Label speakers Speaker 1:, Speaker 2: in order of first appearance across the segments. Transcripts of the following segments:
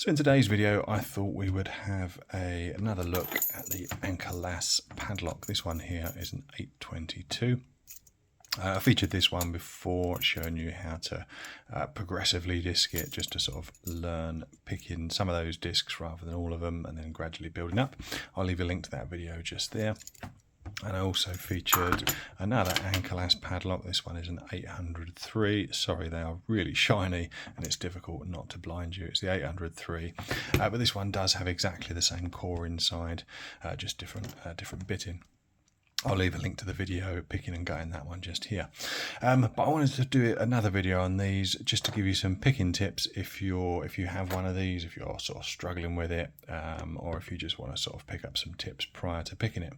Speaker 1: So in today's video, I thought we would have another look at the Anchor-Lass padlock. This one here is an 822. I featured this one before, showing you how to progressively disc it, just to sort of learn picking some of those discs rather than all of them, and then gradually building up. I'll leave a link to that video just there. And I also featured another Anchor-Lass padlock. This one is an 803. Sorry, they are really shiny and it's difficult not to blind you. It's the 803. But this one does have exactly the same core inside, just different bitting. I'll leave a link to the video picking and gutting that one just here. But I wanted to do another video on these just to give you some picking tips if you have one of these, if you're sort of struggling with it, or if you just want to sort of pick up some tips prior to picking it.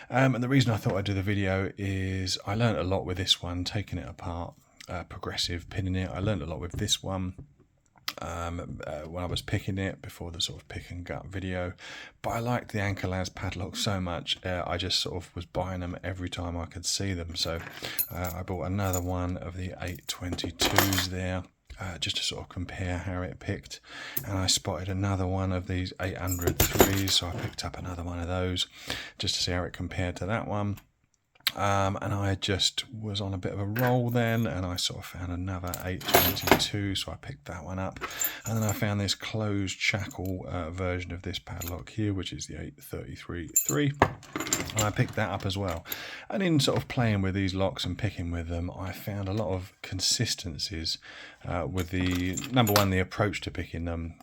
Speaker 1: And the reason I thought I'd do the video is I learned a lot with this one, taking it apart, progressive pinning it. I learned a lot with this one. When I was picking it before the sort of pick and gut video, but I liked the Anchor-Lass padlock so much, I just sort of was buying them every time I could see them. So I bought another one of the 822s there, just to sort of compare how it picked, and I spotted another one of these 803s, so I picked up another one of those just to see how it compared to that one. And I just was on a bit of a roll then, and I sort of found another 822, so I picked that one up. And then I found this closed shackle version of this padlock here, which is the 833-3, and I picked that up as well. And in sort of playing with these locks and picking with them, I found a lot of consistencies with the, number one, the approach to picking them,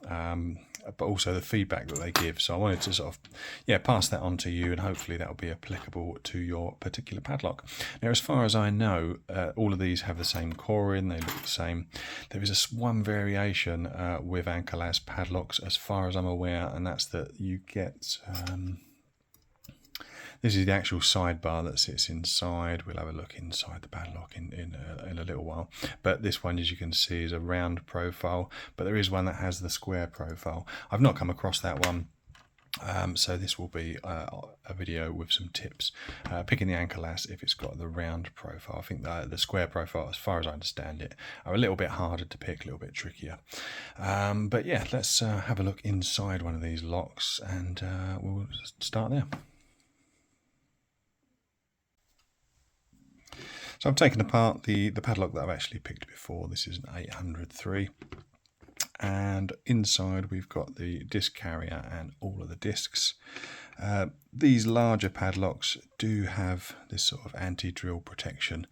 Speaker 1: but also the feedback that they give. So I wanted to sort of, pass that on to you, and hopefully that will be applicable to your particular padlock. Now, as far as I know, all of these have the same core in, they look the same. There is one variation with Anchor-Lass padlocks, as far as I'm aware, and that's that you get... this is the actual sidebar that sits inside. We'll have a look inside the padlock in a little while. But this one, as you can see, is a round profile, but there is one that has the square profile. I've not come across that one. So this will be a video with some tips picking the Anchor-Lass if it's got the round profile. I think the square profile, as far as I understand it, are a little bit harder to pick, a little bit trickier. But yeah, let's have a look inside one of these locks, and we'll start there. So I've taken apart the padlock that I've actually picked before. This is an 803. And inside we've got the disc carrier and all of the discs. These larger padlocks do have this sort of anti-drill protection,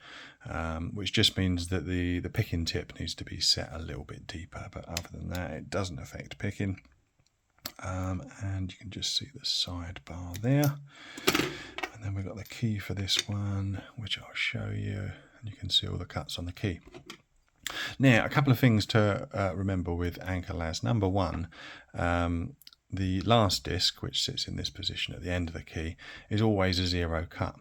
Speaker 1: which just means that the picking tip needs to be set a little bit deeper. But other than that, it doesn't affect picking. And you can just see the sidebar there. And then we've got the key for this one, which I'll show you, and you can see all the cuts on the key. Now, a couple of things to remember with Anchor-Lass. Number one, the last disc, which sits in this position at the end of the key, is always a zero cut.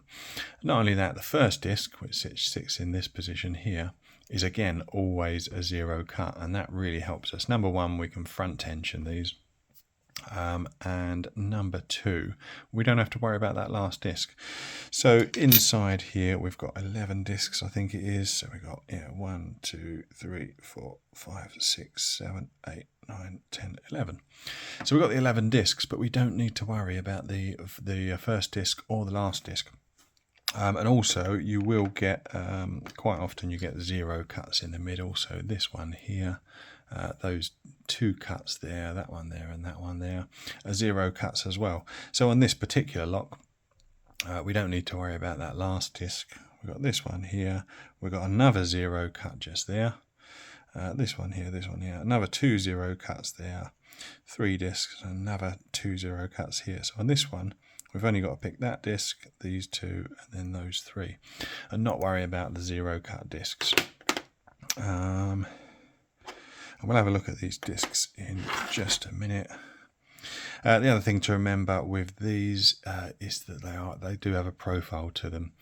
Speaker 1: Not only that, the first disc, which sits in this position here, is again always a zero cut, and that really helps us. Number one, we can front tension these. And number two, we don't have to worry about that last disc. So inside here we've got 11 discs, I think it is. So we've got 1, 2, 3, 4, 5, 6, 7, 8, 9, 10, 11. So we've got the 11 discs, but we don't need to worry about the first disc or the last disc. And also you will get, quite often you get zero cuts in the middle. So this one here, those two cuts there, that one there and that one there, are zero cuts as well. So on this particular lock, we don't need to worry about that last disc. We've got this one here, we've got another zero cut just there, this one here, another two zero cuts there, 3 discs, another 2 zero cuts here. So on this one, we've only got to pick that disc, these 2, and then those 3, and not worry about the zero cut discs. And we'll have a look at these discs in just a minute. The other thing to remember with these is that they do have a profile to them.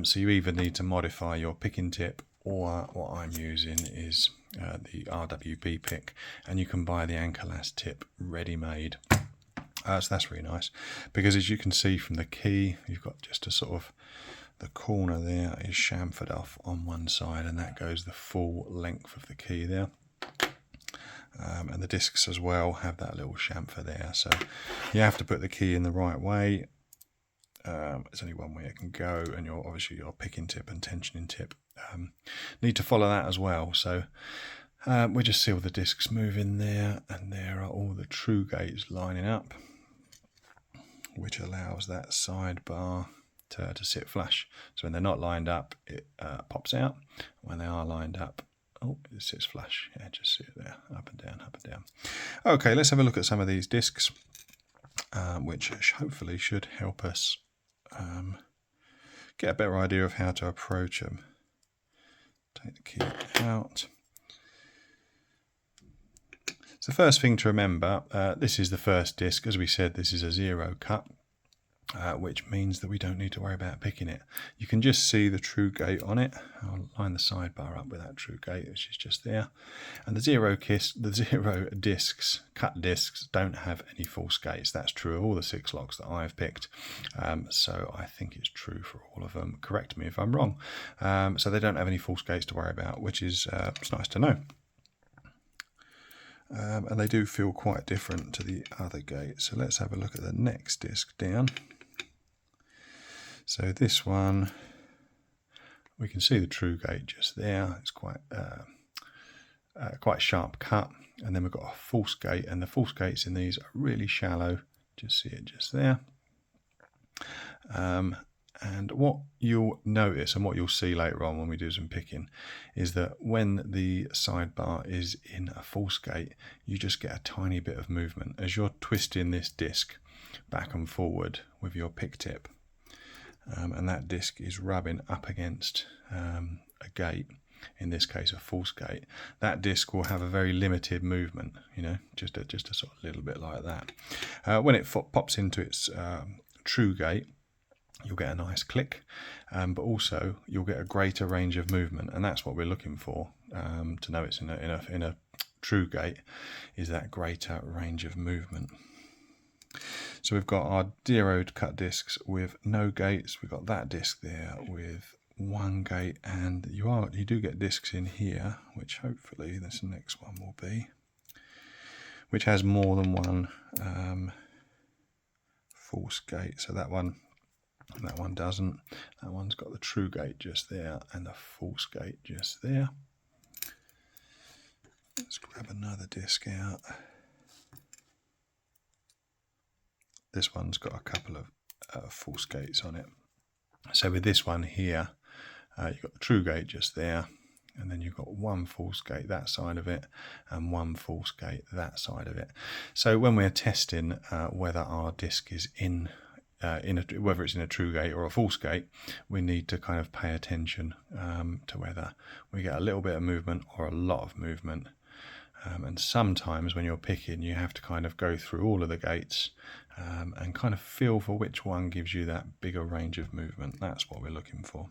Speaker 1: So you either need to modify your picking tip, or what I'm using is the RWB pick, and you can buy the Anchor-Lass tip ready-made. So that's really nice, because as you can see from the key, you've got just a sort of, the corner there is chamfered off on one side, and that goes the full length of the key there. and the discs as well have that little chamfer there, so you have to put the key in the right way. There's only one way it can go, and obviously your picking tip and tensioning tip need to follow that as well. So we just see all the discs move in there, and there are all the true gates lining up, which allows that sidebar to sit flush. So when they're not lined up, it pops out. When they are lined up, oh, it sits flush. Yeah, just see it there, up and down, up and down. Okay, let's have a look at some of these discs, which hopefully should help us get a better idea of how to approach them. Take the key out. So the first thing to remember, this is the first disc. As we said, this is a 0 cut, which means that we don't need to worry about picking it. You can just see the true gate on it. I'll line the sidebar up with that true gate, which is just there. And the 0 discs, cut discs, don't have any false gates. That's true of all the 6 locks that I've picked. So I think it's true for all of them. Correct me if I'm wrong. So they don't have any false gates to worry about, which is it's nice to know. And they do feel quite different to the other gate. So let's have a look at the next disc down. So this one, we can see the true gate just there. It's quite sharp cut, and then we've got a false gate, and the false gates in these are really shallow. Just see it just there. And what you'll notice, and what you'll see later on when we do some picking, is that when the sidebar is in a false gate, you just get a tiny bit of movement as you're twisting this disc back and forward with your pick tip. And that disc is rubbing up against a gate, in this case a false gate. That disc will have a very limited movement, you know, just a sort of little bit like that. When it pops into its true gate, you'll get a nice click, but also you'll get a greater range of movement, and that's what we're looking for to know it's in a true gate, is that greater range of movement. So we've got our 0 cut discs with no gates. We've got that disc there with 1 gate, and you do get discs in here, which hopefully this next one will be, which has more than one false gate. So that one doesn't. That one's got the true gate just there and the false gate just there. Let's grab another disc out. This one's got a couple of false gates on it. So with this one here, you've got the true gate just there, and then you've got 1 false gate that side of it and 1 false gate that side of it. So when we're testing whether our disc is whether it's in a true gate or a false gate, we need to kind of pay attention to whether we get a little bit of movement or a lot of movement. And sometimes when you're picking, you have to kind of go through all of the gates and kind of feel for which one gives you that bigger range of movement. That's what we're looking for.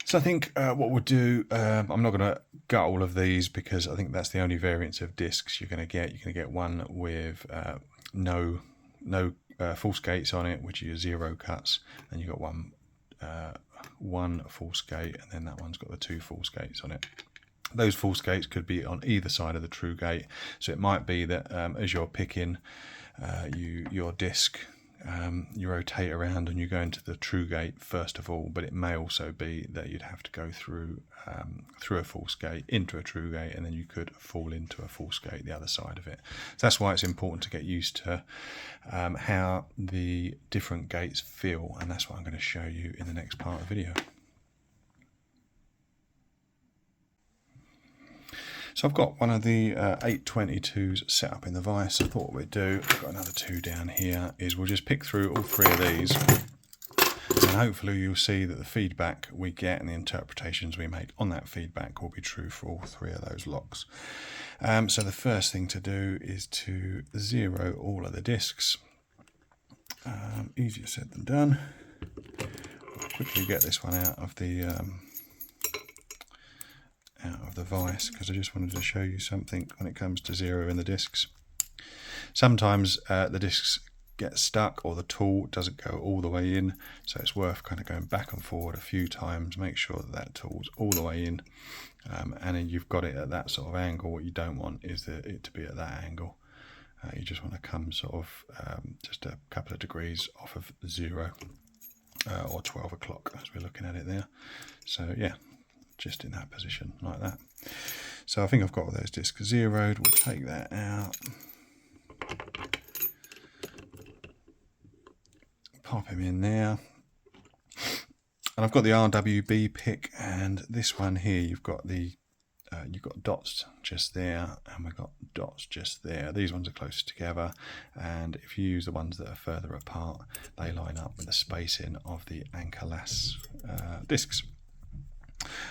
Speaker 1: So I think what we'll do, I'm not going to gut all of these because I think that's the only variance of discs you're going to get. You're going to get one with no false gates on it, which is 0 cuts, and you've got one false gate, and then that one's got the 2 false gates on it. Those false gates could be on either side of the true gate, so it might be that as you're picking your disc, you rotate around and you go into the true gate first of all, but it may also be that you'd have to go through a false gate into a true gate, and then you could fall into a false gate the other side of it. So that's why it's important to get used to how the different gates feel, and that's what I'm going to show you in the next part of the video. So I've got one of the 822s set up in the vise. I thought what we'd do, I've got another 2 down here, is we'll just pick through all 3 of these, and hopefully you'll see that the feedback we get and the interpretations we make on that feedback will be true for all 3 of those locks. So the first thing to do is to 0 all of the discs. Easier said than done. I'll quickly get this one out of the vise, because I just wanted to show you something when it comes to 0 in the discs. Sometimes the discs get stuck, or the tool doesn't go all the way in, so it's worth kind of going back and forward a few times, make sure that tool's all the way in, and then you've got it at that sort of angle. What you don't want is it to be at that angle. You just want to come sort of just a couple of degrees off of 0 or 12 o'clock as we're looking at it there. So yeah, just in that position like that. So I think I've got all those discs zeroed. We'll take that out. Pop him in there. And I've got the RWB pick, and this one here you've got dots just there, and we've got dots just there. These ones are closer together, and if you use the ones that are further apart, they line up with the spacing of the anchor lass discs.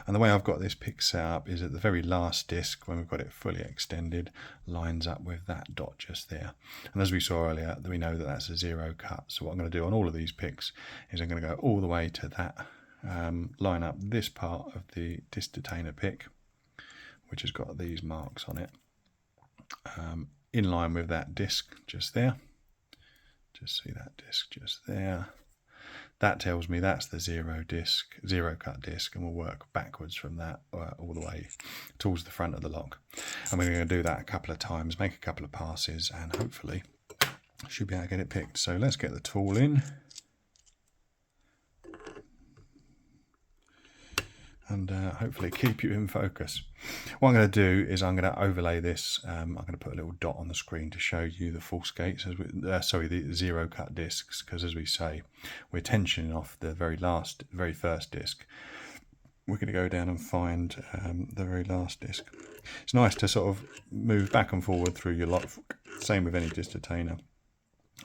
Speaker 1: And the way I've got this pick set up is at the very last disc, when we've got it fully extended, lines up with that dot just there. And as we saw earlier, we know that that's a 0 cut. So what I'm going to do on all of these picks is I'm going to go all the way to that, line up this part of the disc detainer pick, which has got these marks on it, in line with that disc just there. Just see that disc just there. That tells me that's the 0 cut disc, and we'll work backwards from that all the way towards the front of the lock. And we're going to do that a couple of times, make a couple of passes, and hopefully should be able to get it picked. So let's get the tool in. And hopefully keep you in focus. What I'm going to do is I'm going to overlay this. I'm going to put a little dot on the screen to show you the false gates, the 0 cut discs, because as we say, we're tensioning off the very first disc. We're going to go down and find the very last disc. It's nice to sort of move back and forward through your lock, same with any disc detainer,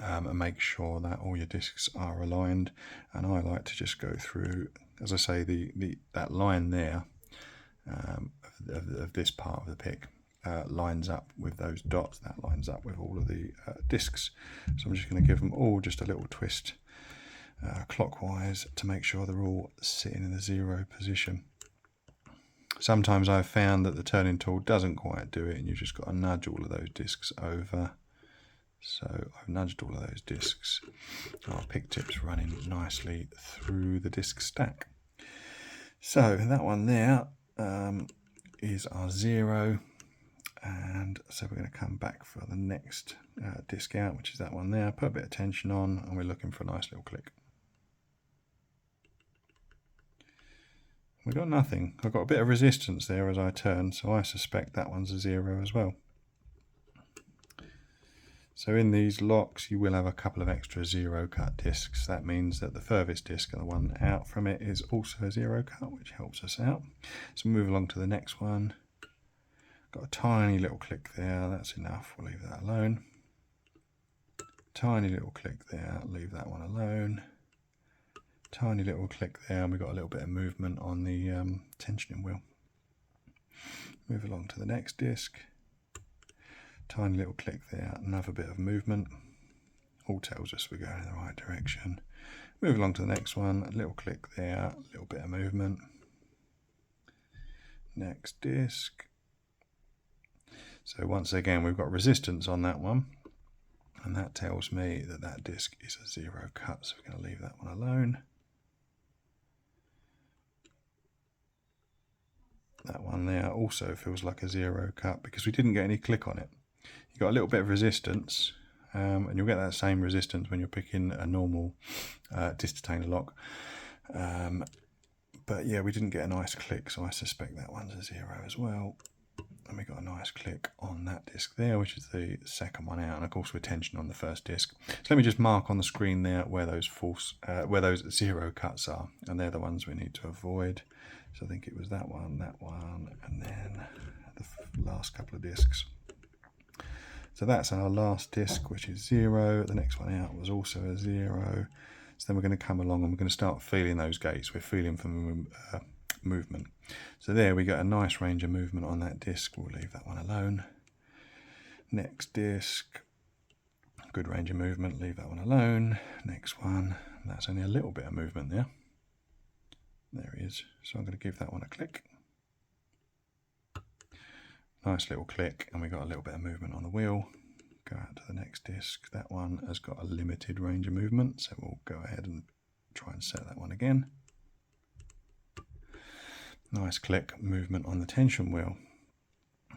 Speaker 1: and make sure that all your discs are aligned. And I like to just go through, as I say, that line there of this part of the pick lines up with those dots. That lines up with all of the discs. So I'm just going to give them all just a little twist clockwise to make sure they're all sitting in the 0 position. Sometimes I've found that the turning tool doesn't quite do it, and you've just got to nudge all of those discs over. So I've nudged all of those discs. Our pick tip's running nicely through the disc stack. So that one there is our 0, and so we're going to come back for the next disc out, which is that one there. Put a bit of tension on, and we're looking for a nice little click. We've got nothing. I've got a bit of resistance there as I turn, so I suspect that one's a 0 as well. So in these locks you will have a couple of extra 0 cut discs. That means that the furthest disc and the one out from it is also a 0 cut, which helps us out. So move along to the next one. Got a tiny little click there, that's enough, we'll leave that alone. Tiny little click there, leave that one alone. Tiny little click there, and we've got a little bit of movement on the tensioning wheel. Move along to the next disc. Tiny little click there, another bit of movement. All tells us we're going in the right direction. Move along to the next one, a little click there, a little bit of movement. Next disc. So once again, we've got resistance on that one, and that tells me that that disc is a 0 cut, so we're going to leave that one alone. That one there also feels like a 0 cut because we didn't get any click on it. You got a little bit of resistance, and you'll get that same resistance when you're picking a normal disc detainer lock. But yeah, we didn't get a nice click, so I suspect that one's a 0 as well. And we got a nice click on that disc there, which is the second one out. And of course, we're tensioning on the first disc. So let me just mark on the screen there where those those 0 cuts are, and they're the ones we need to avoid. So I think it was that one, and then the last couple of discs. So that's our last disc, which is 0. The next one out was also a 0. So then we're going to come along and we're going to start feeling those gates. We're feeling for movement. So there we got a nice range of movement on that disc. We'll leave that one alone. Next disc, good range of movement, leave that one alone. Next one, that's only a little bit of movement there. There he is. So I'm going to give that one a click. Nice little click, and we got a little bit of movement on the wheel. Go out to the next disc. That one has got a limited range of movement, so we'll go ahead and try and set that one again. Nice click movement on the tension wheel.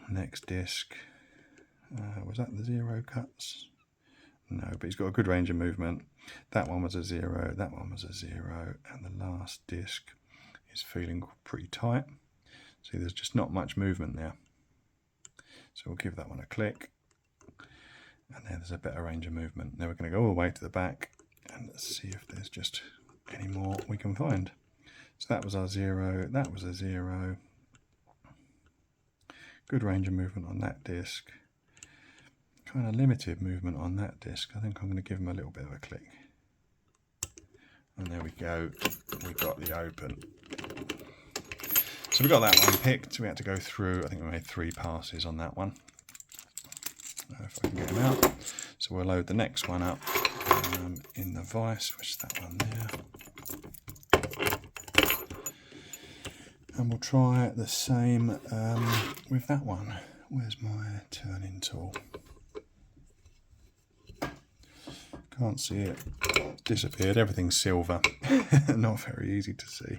Speaker 1: Next disc, was that the 0 cuts? No, but he's got a good range of movement. That one was a 0, that one was a 0, and the last disc is feeling pretty tight. See, there's just not much movement there. So we'll give that one a click, and then there's a better range of movement. Now we're going to go all the way to the back and let's see if there's just any more we can find. So that was our 0, that was a 0. Good range of movement on that disc. Kind of limited movement on that disc. I think I'm going to give him a little bit of a click. And there we go, we got the open. So we got that one picked. We had to go through, I think we made 3 passes on that one. If I can get him out. So we'll load the next one up in the vise, which is that one there. And we'll try the same with that one. Where's my turning tool? Can't see it. It's disappeared. Everything's silver. Not very easy to see.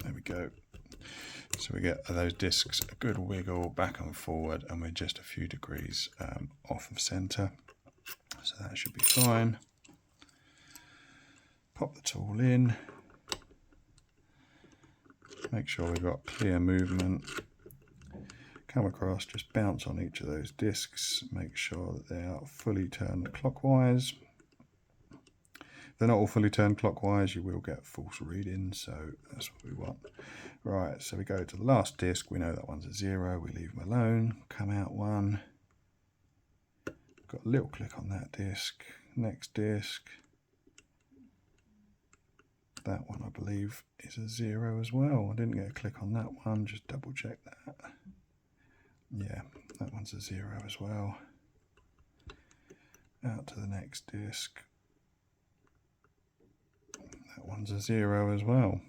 Speaker 1: There we go. So we get those discs a good wiggle back and forward, and we're just a few degrees off of centre. So that should be fine. Pop the tool in. Make sure we've got clear movement. Come across, just bounce on each of those discs, make sure that they are fully turned clockwise. If they're not all fully turned clockwise, you will get false readings, so that's what we want. Right, so we go to the last disc, we know that one's a 0, we leave them alone, come out one, got a little click on that disc, next disc, that one I believe is a 0 as well. I didn't get a click on that one, just double check that. Yeah, that one's a 0 as well. Out to the next disc. That one's a 0 as well.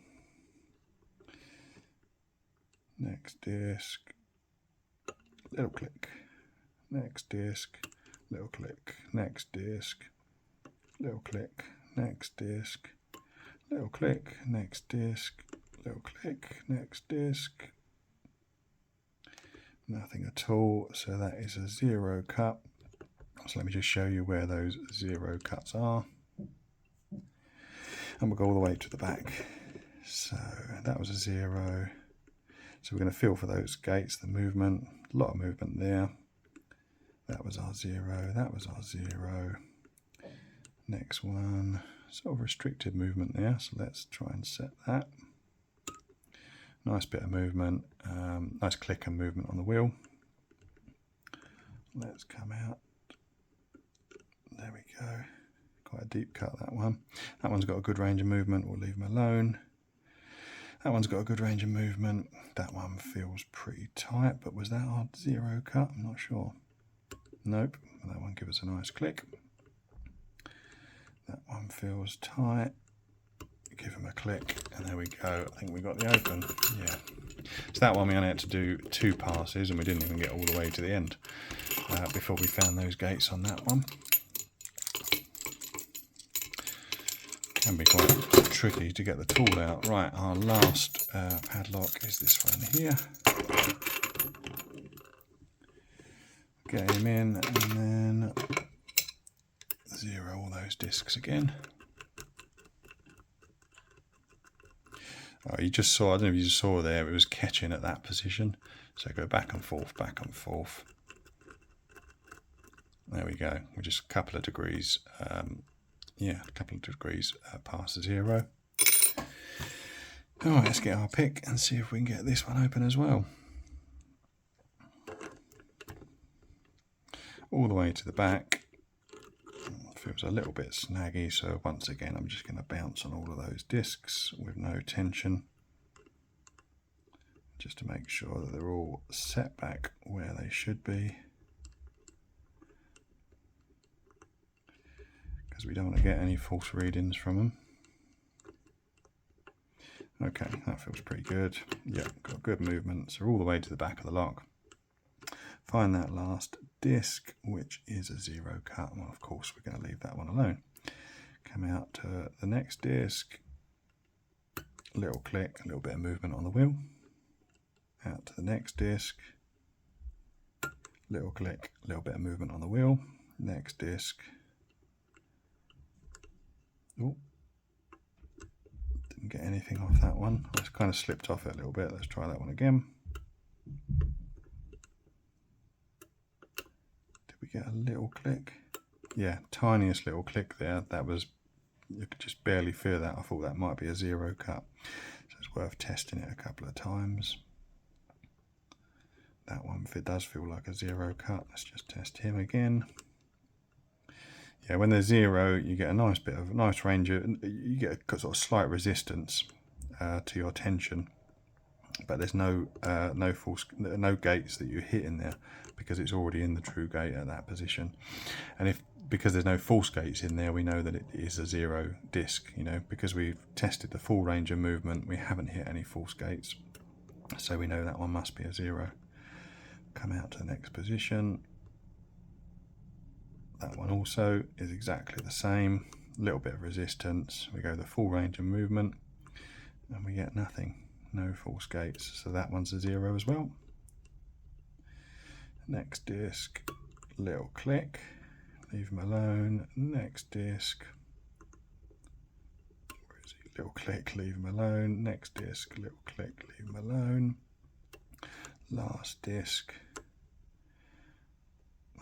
Speaker 1: Next disc. Little click. Next disc. Little click. Next disc. Little click. Next disc. Little click. Next disc. Little click. Next disc. Nothing at all, so that is a 0 cut. So let me just show you where those 0 cuts are. And we'll go all the way to the back. So that was a 0. So we're going to feel for those gates, the movement, a lot of movement there. That was our 0, that was our 0. Next one, sort of restricted movement there, so let's try and set that. Nice bit of movement, nice click and movement on the wheel. Let's come out. There we go. Quite a deep cut, that one. That one's got a good range of movement, we'll leave them alone. That one's got a good range of movement. That one feels pretty tight, but was that our 0 cut? I'm not sure. Nope, that one gives us a nice click. That one feels tight. Give him a click, and there we go. I think we got the open. Yeah. So that one we only had to do 2 passes, and we didn't even get all the way to the end before we found those gates on that one. Can be quite tricky to get the tool out. Right, our last padlock is this one here. Get him in, and then 0 all those discs again. Oh, you just saw, I don't know if you saw there, it was catching at that position. So go back and forth, back and forth. There we go. We're just a couple of degrees, yeah, a couple of degrees past the 0. All right, let's get our pick and see if we can get this one open as well. All the way to the back. Feels a little bit snaggy, so once again I'm just going to bounce on all of those discs with no tension, just to make sure that they're all set back where they should be, because we don't want to get any false readings from them. Okay, that feels pretty good. Yeah, got good movement, so all the way to the back of the lock. Find that last disc, which is a 0 cut. Well, of course, we're going to leave that one alone. come out to the next disc, little click, a little bit of movement on the wheel, out to the next disc, little click, a little bit of movement on the wheel, next disc. Oh, didn't get anything off that one. I just kind of slipped off it a little bit. Let's try that one again. Did we get a little click? Yeah, tiniest little click there. That was, you could just barely feel that. I thought that might be a zero cut. So it's worth testing it a couple of times. That one, if it does feel like a zero cut, let's just test him again. Yeah, when there's zero, you get a nice range of, you get a sort of slight resistance to your tension, but there's no gates that you hit in there because it's already in the true gate at that position. And because there's no false gates in there, we know that it is a zero disc. You know, because we've tested the full range of movement, we haven't hit any false gates, so we know that one must be a zero. Come out to the next position. That one also is exactly the same, a little bit of resistance. We go the full range of movement and we get nothing, no false gates. So that one's a zero as well. Next disc, little click, leave him alone. Next disc, where is he? Little click, leave him alone. Next disc, little click, leave him alone. Last disc.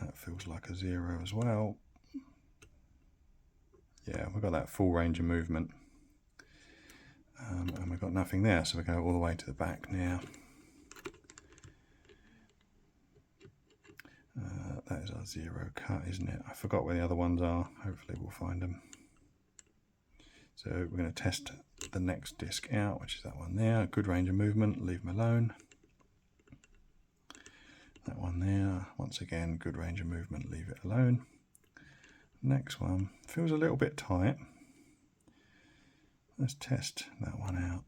Speaker 1: That feels like a zero as well. Yeah, we've got that full range of movement. And we've got nothing there, so we go all the way to the back now. That is our zero cut, isn't it? I forgot where the other ones are. Hopefully we'll find them. So we're going to test the next disc out, which is that one there. Good range of movement, leave them alone. That one there, once again, good range of movement, leave it alone. Next one, feels a little bit tight. Let's test that one out.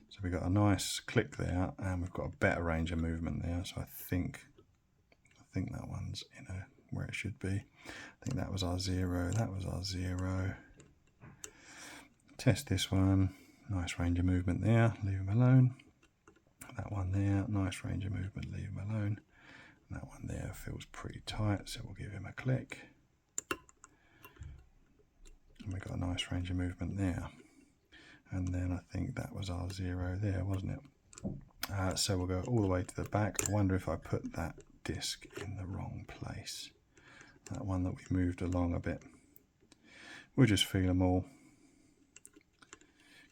Speaker 1: So we've got a nice click there, and we've got a better range of movement there. So I think that one's where it should be. I think that was our zero, that was our zero. Test this one, nice range of movement there, leave them alone. That one there, nice range of movement, leave him alone. And that one there feels pretty tight, so we'll give him a click. And we've got a nice range of movement there. And then I think that was our zero there, wasn't it? So we'll go all the way to the back. I wonder if I put that disc in the wrong place. That one that we moved along a bit. We'll just feel them all.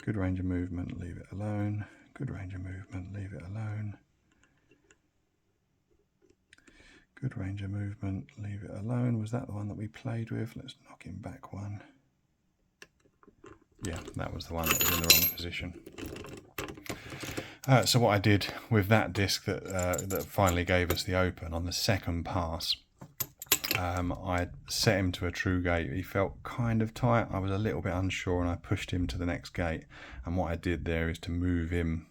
Speaker 1: Good range of movement, leave it alone. Good range of movement, leave it alone. Good range of movement, leave it alone. Was that the one that we played with? Let's knock him back one. Yeah, that was the one that was in the wrong position. So what I did with that disc that finally gave us the open on the second pass, I set him to a true gate. He felt kind of tight. I was a little bit unsure, and I pushed him to the next gate. And what I did there is to move him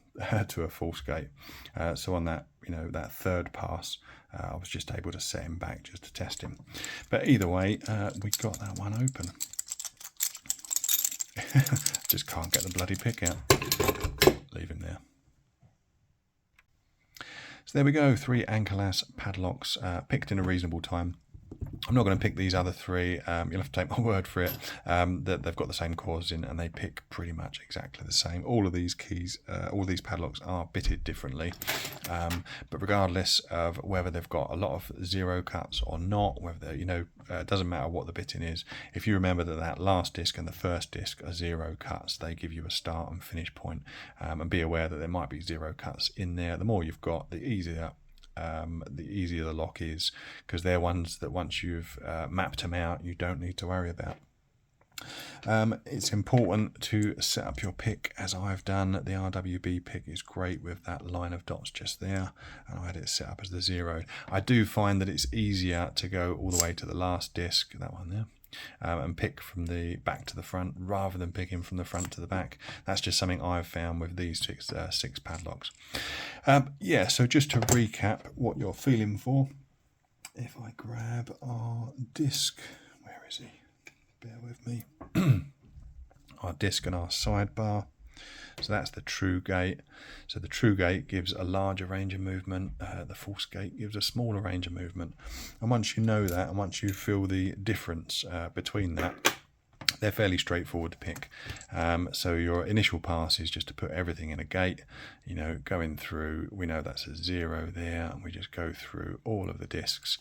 Speaker 1: to a false gate. So on that, that third pass, I was just able to set him back just to test him. But either way, we got that one open. Just can't get the bloody pick out. Leave him there. So there we go, 3 Ankylass padlocks picked in a reasonable time. I'm not going to pick these other 3, you'll have to take my word for it, that they've got the same cores in and they pick pretty much exactly the same. All of these keys, all these padlocks are bitted differently, but regardless of whether they've got a lot of zero cuts or not, whether it doesn't matter what the bitting is. If you remember that last disc and the first disc are zero cuts, they give you a start and finish point, and be aware that there might be zero cuts in there. The more you've got, the easier the lock is, because they're ones that once you've mapped them out, you don't need to worry about. It's important to set up your pick as I've done. The RWB pick is great with that line of dots just there, and I had it set up as the 0. I do find that it's easier to go all the way to the last disc, that one there, and pick from the back to the front rather than picking from the front to the back. That's just something I've found with these 6 padlocks. Yeah, so just to recap what you're feeling for, if I grab our disc, where is he? bear with me, our disc and our sidebar. So that's the true gate. So the true gate gives a larger range of movement, the false gate gives a smaller range of movement. And once you know that, and once you feel the difference between that, they're fairly straightforward to pick. So your initial pass is just to put everything in a gate, you know, going through, we know that's a 0 there, and we just go through all of the discs,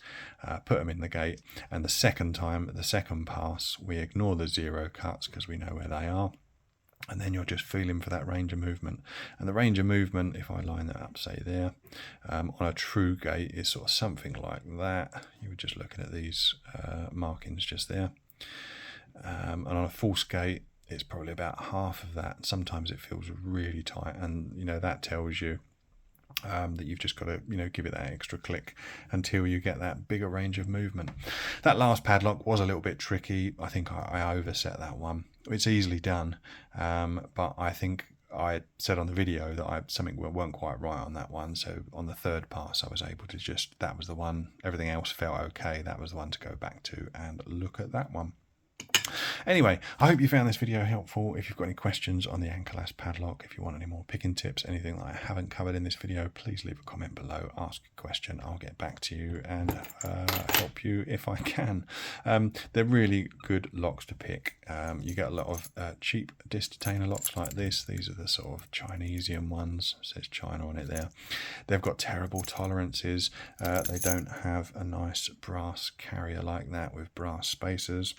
Speaker 1: put them in the gate, and the second time, the second pass, we ignore the 0 cuts because we know where they are. And then you're just feeling for that range of movement. And the range of movement, if I line that up, say there, on a true gate is sort of something like that. You were just looking at these markings just there. And on a false gate, it's probably about half of that. Sometimes it feels really tight, and you know that tells you that you've just got to, you know, give it that extra click until you get that bigger range of movement. That last padlock was a little bit tricky. I think I overset that one. It's easily done, but I think I said on the video that something weren't quite right on that one. So on the third pass, I was able to just, that was the one. Everything else felt okay. That was the one to go back to and look at that one. Anyway, I hope you found this video helpful. If you've got any questions on the anchor lass padlock, if you want any more picking tips, anything that I haven't covered in this video, please leave a comment below, ask a question. I'll get back to you and help you if I can. They're really good locks to pick. You get a lot of cheap disc detainer locks like this. These are the sort of Chinesian ones. It says China on it there. They've got terrible tolerances. They don't have a nice brass carrier like that with brass spacers.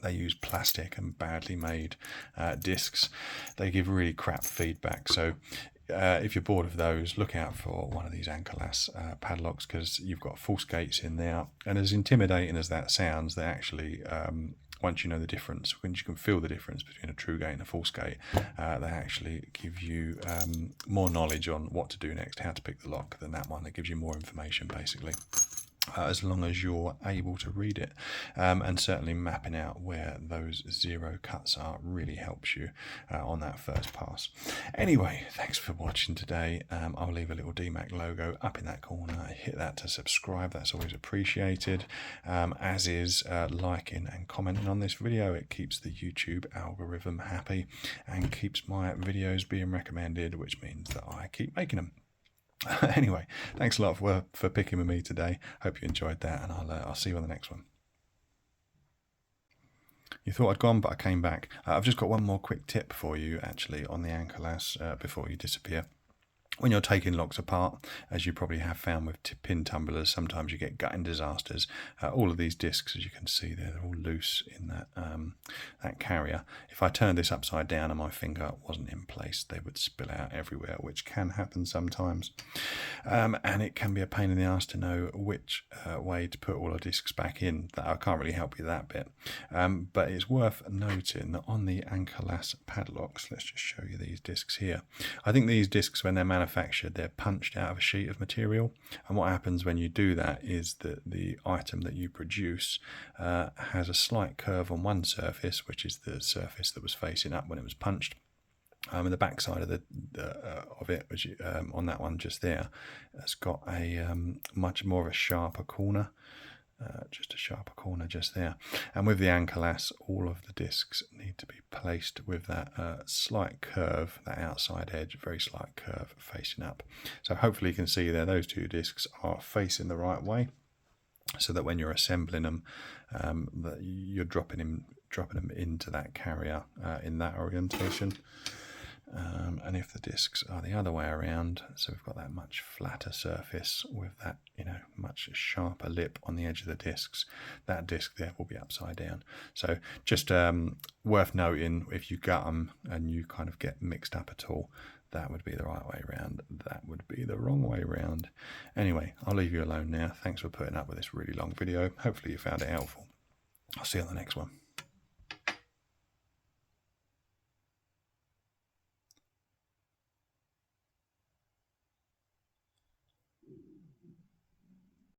Speaker 1: They use plastic and badly made discs. They give really crap feedback. So if you're bored of those, look out for one of these anchor lass padlocks, because you've got false gates in there. And as intimidating as that sounds, they actually, once you know the difference, when you can feel the difference between a true gate and a false gate, they actually give you more knowledge on what to do next, how to pick the lock, than that one that gives you more information basically. As long as you're able to read it, and certainly mapping out where those 0 cuts are really helps you on that first pass. Anyway, thanks for watching today. I'll leave a little DMAC logo up in that corner. Hit that to subscribe, that's always appreciated, as is liking and commenting on this video. It keeps the YouTube algorithm happy and keeps my videos being recommended, which means that I keep making them. Anyway, thanks a lot for picking with me today. Hope you enjoyed that, and I'll see you on the next one. You thought I'd gone, but I came back. I've just got one more quick tip for you, actually, on the anchor lass before you disappear. When you're taking locks apart, as you probably have found with pin tumblers, sometimes you get gutting disasters. All of these discs, as you can see there, they're all loose in that carrier. If I turned this upside down and my finger wasn't in place, they would spill out everywhere, which can happen sometimes. And it can be a pain in the ass to know which way to put all the discs back in. I can't really help you that bit. But it's worth noting that on the anchor lass padlocks, let's just show you these discs here. I think these discs, when they're manufactured, they're punched out of a sheet of material, and what happens when you do that is that the item that you produce has a slight curve on one surface, which is the surface that was facing up when it was punched, and the back side of it, which on that one just there, has got a much more of a sharper corner. Just a sharper corner just there. And with the anchor lass, all of the discs need to be placed with that slight curve, that outside edge, very slight curve facing up. So hopefully you can see there, those two discs are facing the right way, so that when you're assembling them, that you're dropping them into that carrier in that orientation. And if the discs are the other way around, so we've got that much flatter surface with that, you know, much sharper lip on the edge of the discs, that disc there will be upside down. So just worth noting, if you gut them and you kind of get mixed up at all, that would be the right way around, that would be the wrong way around. Anyway, I'll leave you alone now. Thanks for putting up with this really long video. Hopefully you found it helpful. I'll see you on the next one.